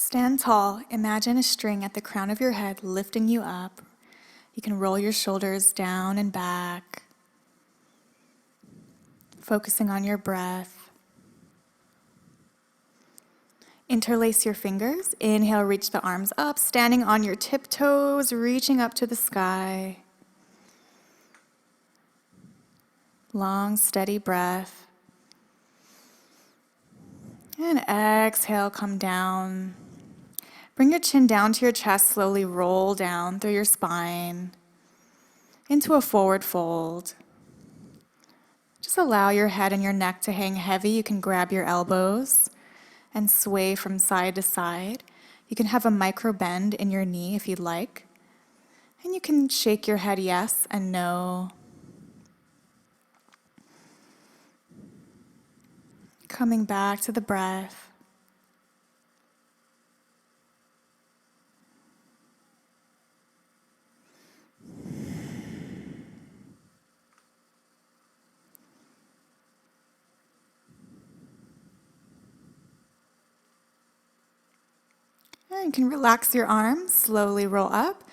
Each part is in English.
Stand tall. Imagine a string at the crown of your head lifting you up. You can roll your shoulders down and back, focusing on your breath. Interlace your fingers. Inhale, reach the arms up, standing on your tiptoes, reaching up to the sky. Long, steady breath. And exhale, come down. Bring your chin down to your chest, slowly roll down through your spine into a forward fold. Just allow your head and your neck to hang heavy. You can grab your elbows and sway from side to side. You can have a micro bend in your knee if you'd like. And you can shake your head yes and no. Coming back to the breath. And you can relax your arms, slowly roll up,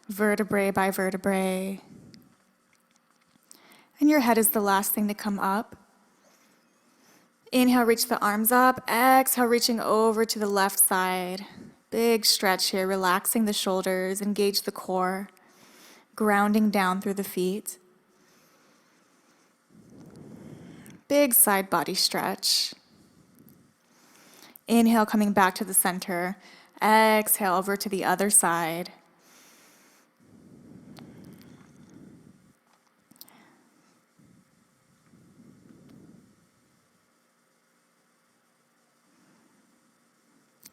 vertebrae by vertebrae. And your head is the last thing to come up. Inhale, reach the arms up. Exhale, reaching over to the left side. Big stretch here, relaxing the shoulders, engage the core, grounding down through the feet. Big side body stretch. Inhale, coming back to the center. Exhale, over to the other side.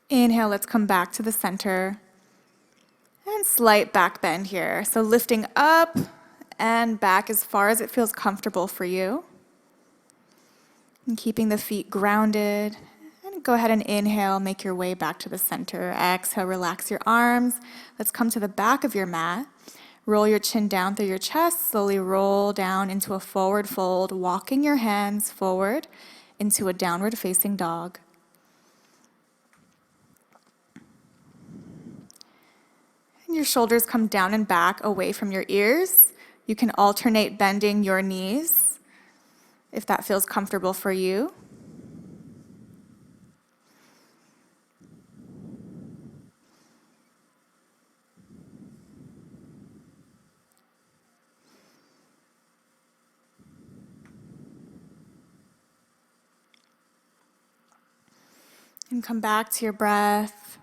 Inhale, let's come back to the center. And slight back bend here. So lifting up and back as far as it feels comfortable for you. And keeping the feet grounded. And go ahead and inhale, make your way back to the center. Exhale, relax your arms. Let's come to the back of your mat. Roll your chin down through your chest. Slowly roll down into a forward fold, walking your hands forward into a downward facing dog. And your shoulders come down and back away from your ears. You can alternate bending your knees if that feels comfortable for you. And come back to your breath.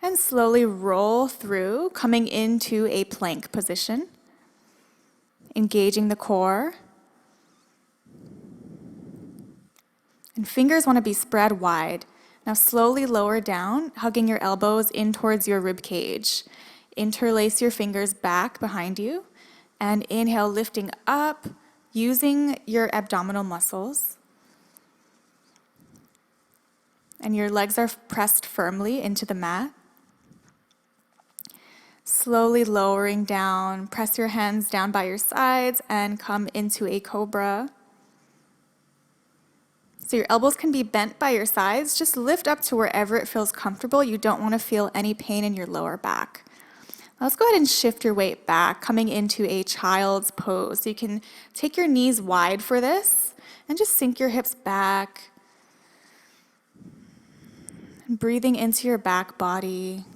And slowly roll through, coming into a plank position, engaging the core. And fingers want to be spread wide. Now slowly lower down, hugging your elbows in towards your rib cage. Interlace your fingers back behind you, and inhale, lifting up, using your abdominal muscles. And your legs are pressed firmly into the mat. Slowly lowering down, press your hands down by your sides and come into a cobra. So your elbows can be bent by your sides. Just lift up to wherever it feels comfortable. You don't want to feel any pain in your lower back. Let's go ahead and shift your weight back, coming into a child's pose. So you can take your knees wide for this and just sink your hips back. And breathing into your back body.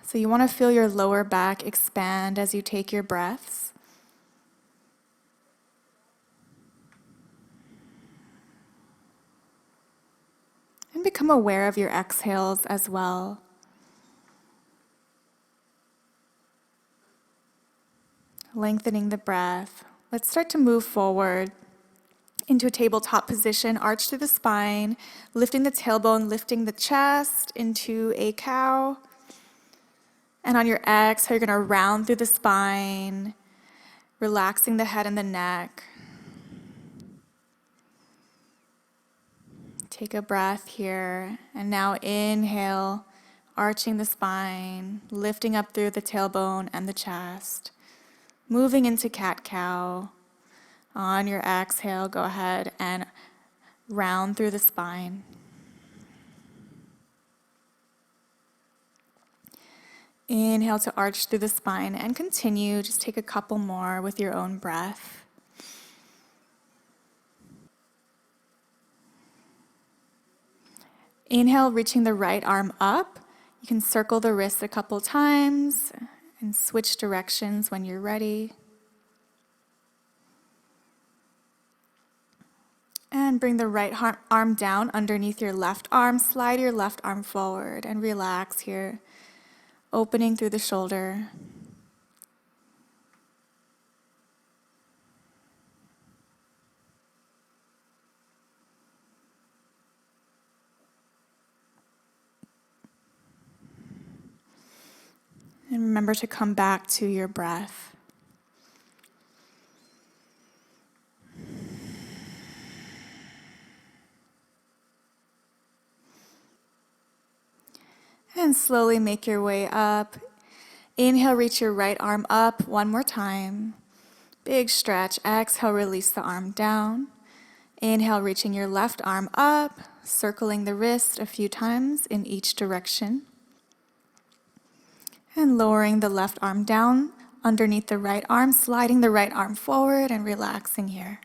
So you want to feel your lower back expand as you take your breaths. And become aware of your exhales as well. Lengthening the breath. Let's start to move forward into a tabletop position, arch through the spine, lifting the tailbone, lifting the chest into a cow. And on your exhale, you're going to round through the spine, relaxing the head and the neck. Take a breath here, and now inhale, arching the spine, lifting up through the tailbone and the chest. Moving into cat-cow. On your exhale, go ahead and round through the spine. Inhale to arch through the spine and continue. Just take a couple more with your own breath. Inhale, reaching the right arm up. You can circle the wrist a couple times and switch directions when you're ready. And bring the right arm down underneath your left arm. Slide your left arm forward and relax here, opening through the shoulder. And remember to come back to your breath. And slowly make your way up. Inhale, reach your right arm up one more time. Big stretch. Exhale, release the arm down. Inhale, reaching your left arm up, circling the wrist a few times in each direction. And lowering the left arm down underneath the right arm, sliding the right arm forward and relaxing here.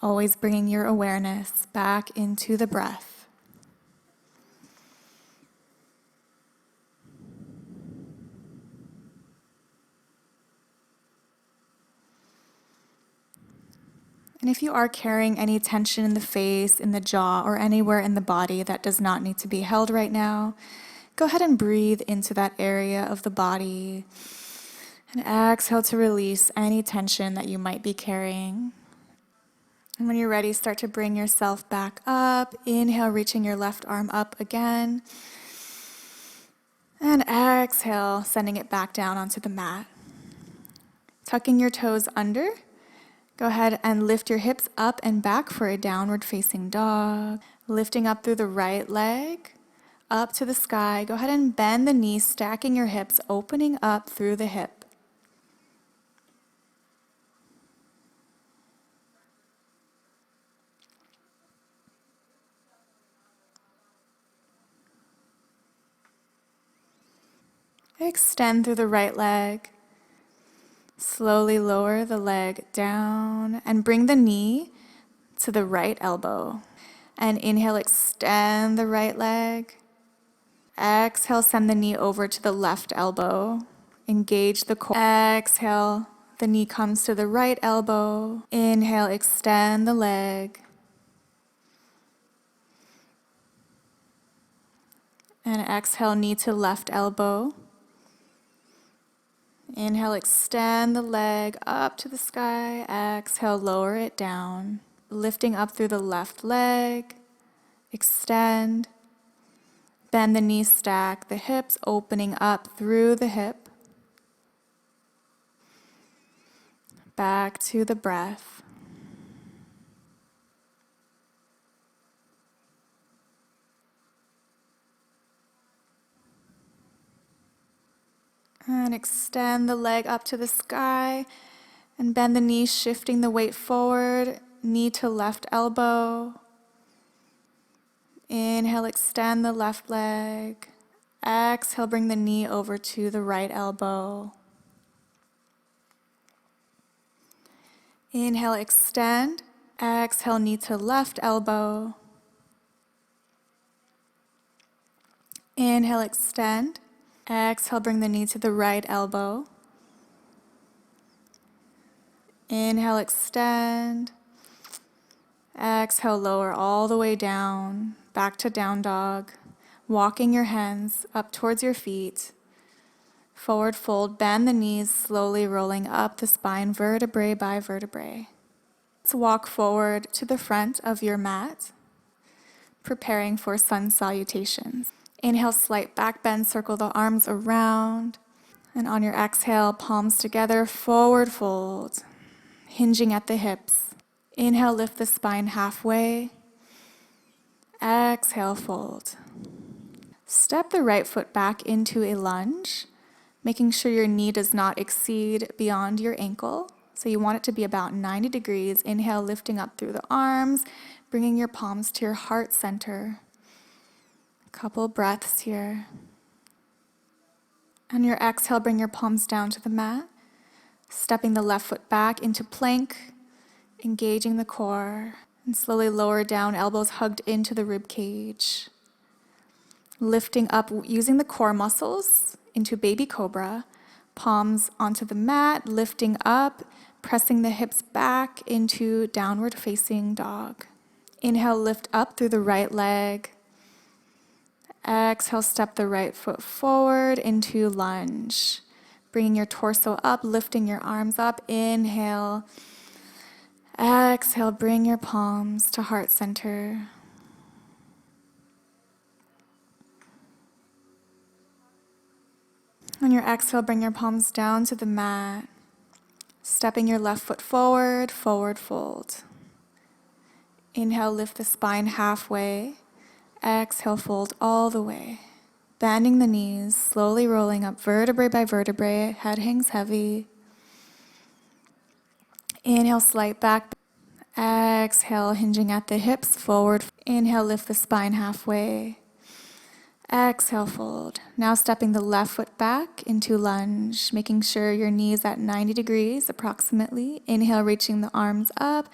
Always bringing your awareness back into the breath. And if you are carrying any tension in the face, in the jaw, or anywhere in the body that does not need to be held right now, go ahead and breathe into that area of the body. And exhale to release any tension that you might be carrying. And when you're ready, start to bring yourself back up. Inhale, reaching your left arm up again. And exhale, sending it back down onto the mat. Tucking your toes under. Go ahead and lift your hips up and back for a downward facing dog. Lifting up through the right leg, up to the sky. Go ahead and bend the knees, stacking your hips, opening up through the hip. Extend through the right leg. Slowly lower the leg down and bring the knee to the right elbow. And inhale, extend the right leg. Exhale, send the knee over to the left elbow. Engage the core. Exhale, the knee comes to the right elbow. Inhale, extend the leg. And exhale, knee to left elbow. Inhale, extend the leg up to the sky. Exhale, lower it down. Lifting up through the left leg. Extend. Bend the knees, stack the hips, opening up through the hip. Back to the breath. And extend the leg up to the sky and bend the knees, shifting the weight forward, knee to left elbow. Inhale, extend the left leg. Exhale, bring the knee over to the right elbow. Inhale, extend. Exhale, knee to left elbow. Inhale, extend. Exhale, bring the knee to the right elbow. Inhale, extend. Exhale, lower all the way down, back to down dog. Walking your hands up towards your feet. Forward fold, bend the knees, slowly rolling up the spine, vertebrae by vertebrae. Let's walk forward to the front of your mat, preparing for sun salutations. Inhale, slight back bend, circle the arms around. And on your exhale, palms together, forward fold, hinging at the hips. Inhale, lift the spine halfway. Exhale, fold. Step the right foot back into a lunge. making sure your knee does not exceed beyond your ankle. So you want it to be about 90 degrees. Inhale, lifting up through the arms, bringing your palms to your heart center. A couple breaths here. On your exhale, bring your palms down to the mat, stepping the left foot back into plank, engaging the core, and slowly lower down, elbows hugged into the rib cage. Lifting up using the core muscles into baby cobra, palms onto the mat, lifting up, pressing the hips back into downward facing dog. Inhale, lift up through the right leg. Exhale, step the right foot forward into lunge. Bringing your torso up, lifting your arms up. Inhale. Exhale, bring your palms to heart center. On your exhale, bring your palms down to the mat. Stepping your left foot forward, forward fold. Inhale, lift the spine halfway. Exhale, fold all the way. Bending the knees, slowly rolling up vertebrae by vertebrae, head hangs heavy. Inhale, slight back. Exhale, hinging at the hips, forward. Inhale, lift the spine halfway. Exhale, fold. Now stepping the left foot back into lunge, making sure your knees at 90 degrees approximately. Inhale, reaching the arms up.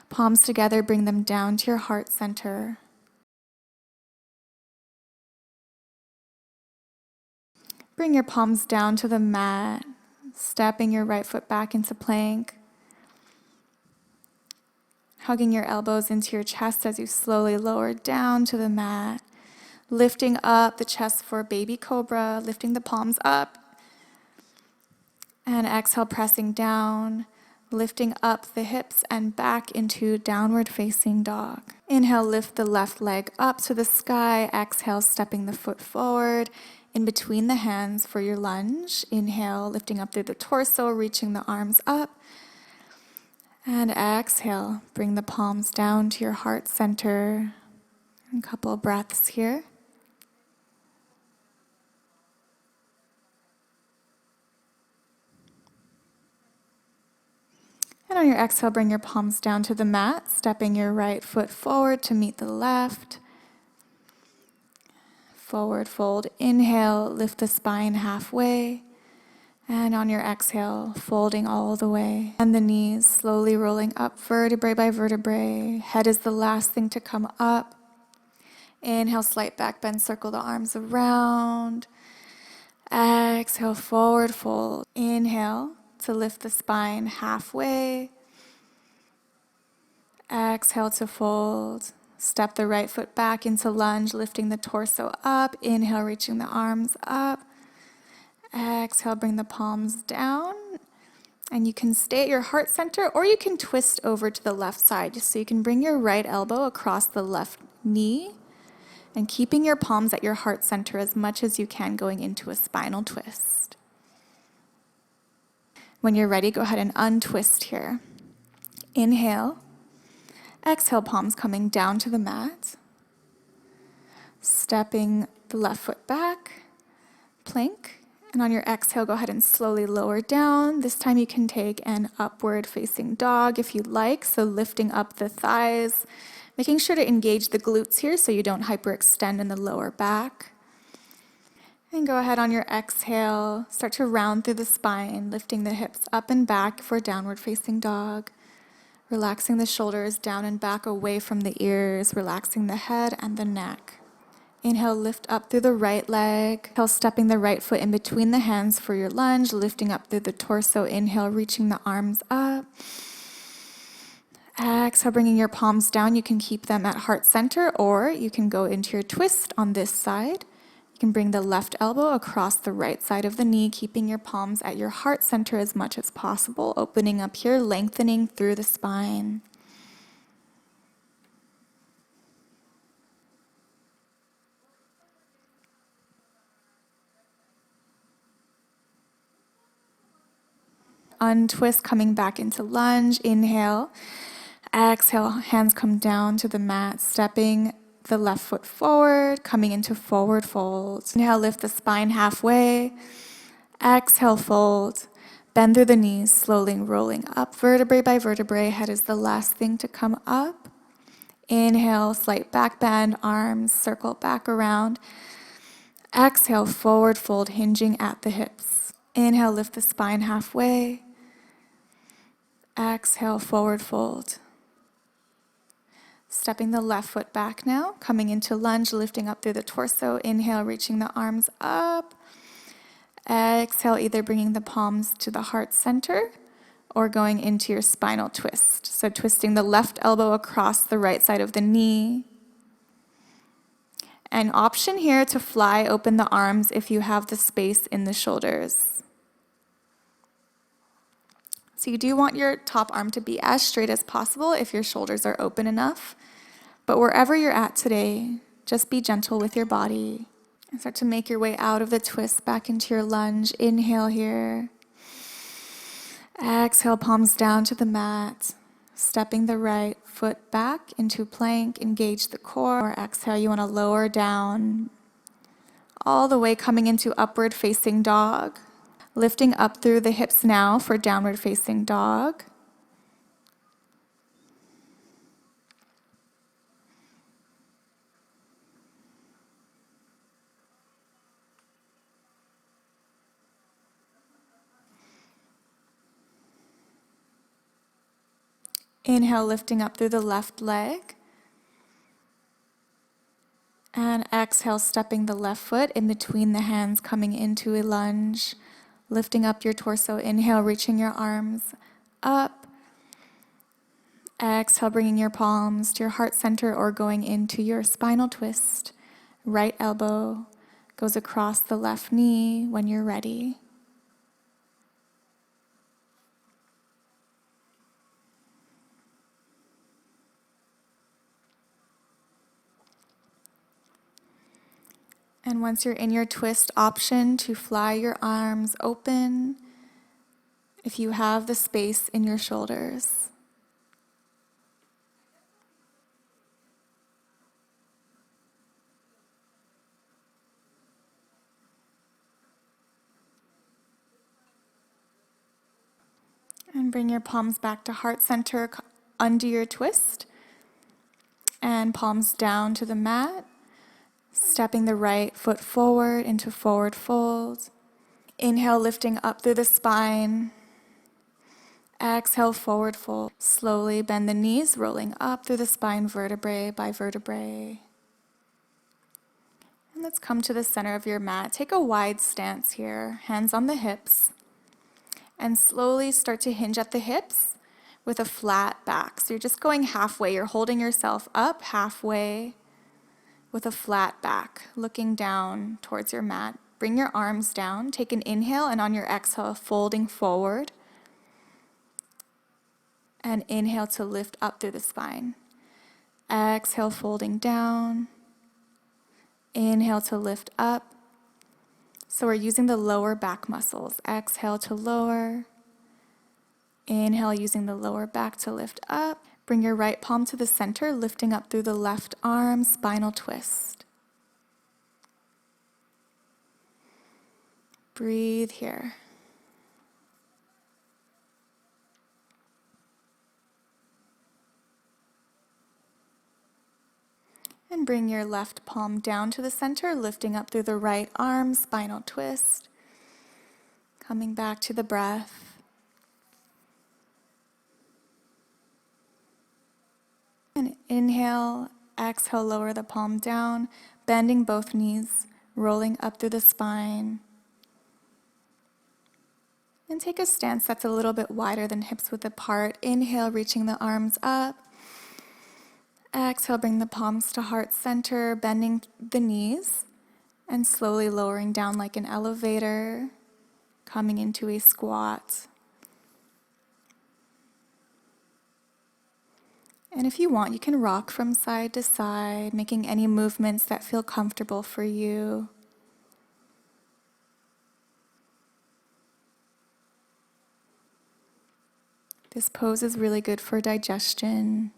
Palms together, bring them down to your heart center. Bring your palms down to the mat, stepping your right foot back into plank. Hugging your elbows into your chest as you slowly lower down to the mat. Lifting up the chest for baby cobra, lifting the palms up. And exhale, pressing down, lifting up the hips and back into downward facing dog. Inhale, lift the left leg up to the sky. Exhale, stepping the foot forward in between the hands for your lunge. Inhale, lifting up through the torso, reaching the arms up. And exhale, bring the palms down to your heart center. A couple of breaths here. And on your exhale, bring your palms down to the mat, stepping your right foot forward to meet the left. Forward fold. Inhale, lift the spine halfway. And on your exhale, folding all the way. And the knees slowly rolling up vertebrae by vertebrae. Head is the last thing to come up. Inhale, slight back bend, circle the arms around. Exhale, forward fold. Inhale to lift the spine halfway. Exhale to fold. Step the right foot back into lunge, lifting the torso up. Inhale, reaching the arms up. Exhale, bring the palms down. And you can stay at your heart center, or you can twist over to the left side. So you can bring your right elbow across the left knee and keeping your palms at your heart center as much as you can, going into a spinal twist. When you're ready, go ahead and untwist here. Inhale. Exhale, palms coming down to the mat. Stepping the left foot back. Plank. And on your exhale, go ahead and slowly lower down. This time you can take an upward facing dog if you'd like. So lifting up the thighs, making sure to engage the glutes here so you don't hyperextend in the lower back. And go ahead on your exhale, start to round through the spine, lifting the hips up and back for downward facing dog. Relaxing the shoulders down and back away from the ears, relaxing the head and the neck. Inhale, lift up through the right leg. Inhale, stepping the right foot in between the hands for your lunge, lifting up through the torso. Inhale, reaching the arms up. Exhale, bringing your palms down. You can keep them at heart center, or you can go into your twist on this side. You can bring the left elbow across the right side of the knee, keeping your palms at your heart center as much as possible, opening up here, lengthening through the spine. Untwist, coming back into lunge. Inhale. Exhale, hands come down to the mat, stepping the left foot forward, coming into forward fold. Inhale, lift the spine halfway. Exhale, fold. Bend through the knees, slowly rolling up, vertebrae by vertebrae. Head is the last thing to come up. Inhale, slight back bend, arms circle back around. Exhale, forward fold, hinging at the hips. Inhale, lift the spine halfway. Exhale, forward fold. Stepping the left foot back now, coming into lunge, lifting up through the torso. Inhale, reaching the arms up. Exhale, either bringing the palms to the heart center or going into your spinal twist. So twisting the left elbow across the right side of the knee. An option here to fly open the arms if you have the space in the shoulders. So you do want your top arm to be as straight as possible if your shoulders are open enough. But wherever you're at today, just be gentle with your body. And start to make your way out of the twist back into your lunge. Inhale here. Exhale, palms down to the mat. Stepping the right foot back into plank. Engage the core. Exhale, you want to lower down. All the way coming into upward facing dog. Lifting up through the hips now for downward facing dog. Inhale, lifting up through the left leg. And exhale, stepping the left foot in between the hands, coming into a lunge. Lifting up your torso. Inhale, reaching your arms up. Exhale, bringing your palms to your heart center or going into your spinal twist. Right elbow goes across the left knee when you're ready. And once you're in your twist, option to fly your arms open if you have the space in your shoulders. And bring your palms back to heart center, undo your twist. And palms down to the mat. Stepping the right foot forward into forward fold. Inhale, lifting up through the spine. Exhale, forward fold. Slowly bend the knees, rolling up through the spine, vertebrae by vertebrae. And let's come to the center of your mat. Take a wide stance here, hands on the hips. And slowly start to hinge at the hips with a flat back. So you're just going halfway. You're holding yourself up halfway with a flat back, looking down towards your mat. Bring your arms down. Take an inhale, and on your exhale, folding forward. And inhale to lift up through the spine. Exhale, folding down. Inhale to lift up. So we're using the lower back muscles. Exhale to lower. Inhale, using the lower back to lift up. Bring your right palm to the center, lifting up through the left arm, spinal twist. Breathe here. And bring your left palm down to the center, lifting up through the right arm, spinal twist. Coming back to the breath. And inhale, exhale, lower the palm down, bending both knees, rolling up through the spine. And take a stance that's a little bit wider than hips width apart. Inhale, reaching the arms up. Exhale, bring the palms to heart center, bending the knees, and slowly lowering down like an elevator, coming into a squat. And if you want, you can rock from side to side, making any movements that feel comfortable for you. This pose is really good for digestion.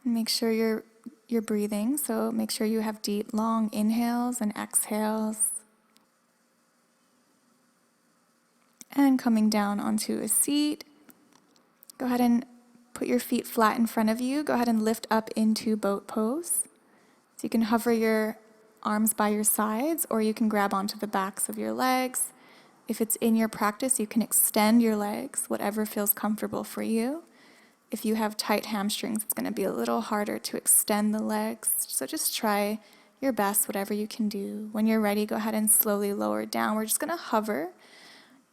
Make sure you're breathing, so make sure you have deep, long inhales and exhales. And coming down onto a seat, go ahead and put your feet flat in front of you. Go ahead and lift up into boat pose. So you can hover your arms by your sides, or you can grab onto the backs of your legs. If it's in your practice, you can extend your legs, whatever feels comfortable for you. If you have tight hamstrings, it's going to be a little harder to extend the legs. So just try your best, whatever you can do. When you're ready, go ahead and slowly lower down. We're just going to hover.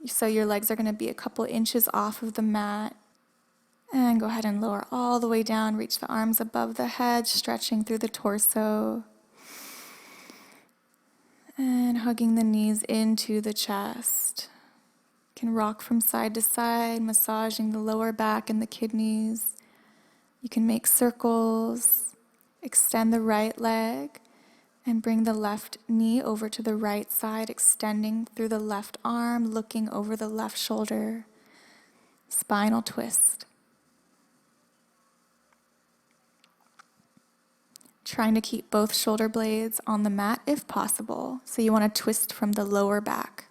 So your legs are going to be a couple inches off of the mat. And go ahead and lower all the way down. Reach the arms above the head, stretching through the torso. And hugging the knees into the chest. You can rock from side to side, massaging the lower back and the kidneys. You can make circles. Extend the right leg and bring the left knee over to the right side, extending through the left arm, looking over the left shoulder. Spinal twist. Trying to keep both shoulder blades on the mat if possible. So you want to twist from the lower back.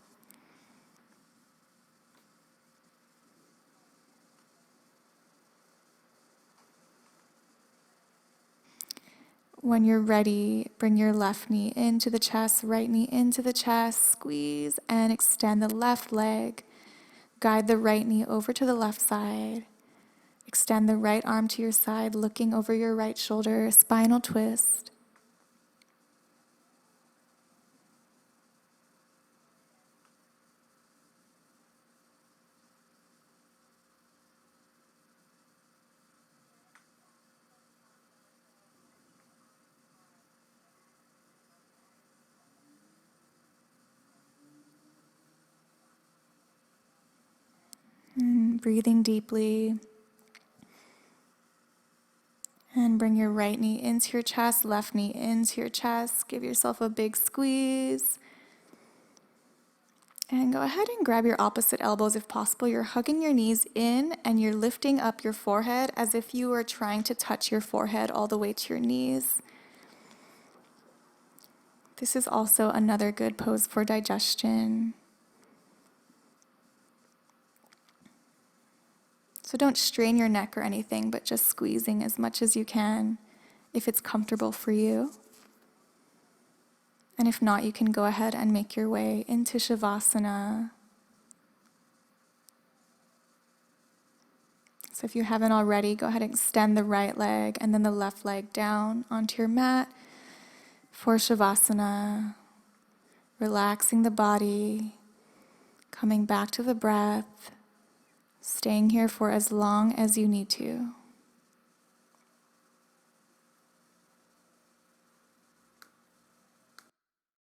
When you're ready, bring your left knee into the chest, right knee into the chest, squeeze and extend the left leg. Guide the right knee over to the left side. Extend the right arm to your side, looking over your right shoulder, spinal twist. Breathing deeply. And bring your right knee into your chest, left knee into your chest. Give yourself a big squeeze. And go ahead and grab your opposite elbows if possible. You're hugging your knees in and you're lifting up your forehead as if you were trying to touch your forehead all the way to your knees. This is also another good pose for digestion. So don't strain your neck or anything, but just squeezing as much as you can if it's comfortable for you. And if not, you can go ahead and make your way into Shavasana. So if you haven't already, go ahead and extend the right leg and then the left leg down onto your mat for Shavasana. Relaxing the body, coming back to the breath, staying here for as long as you need to.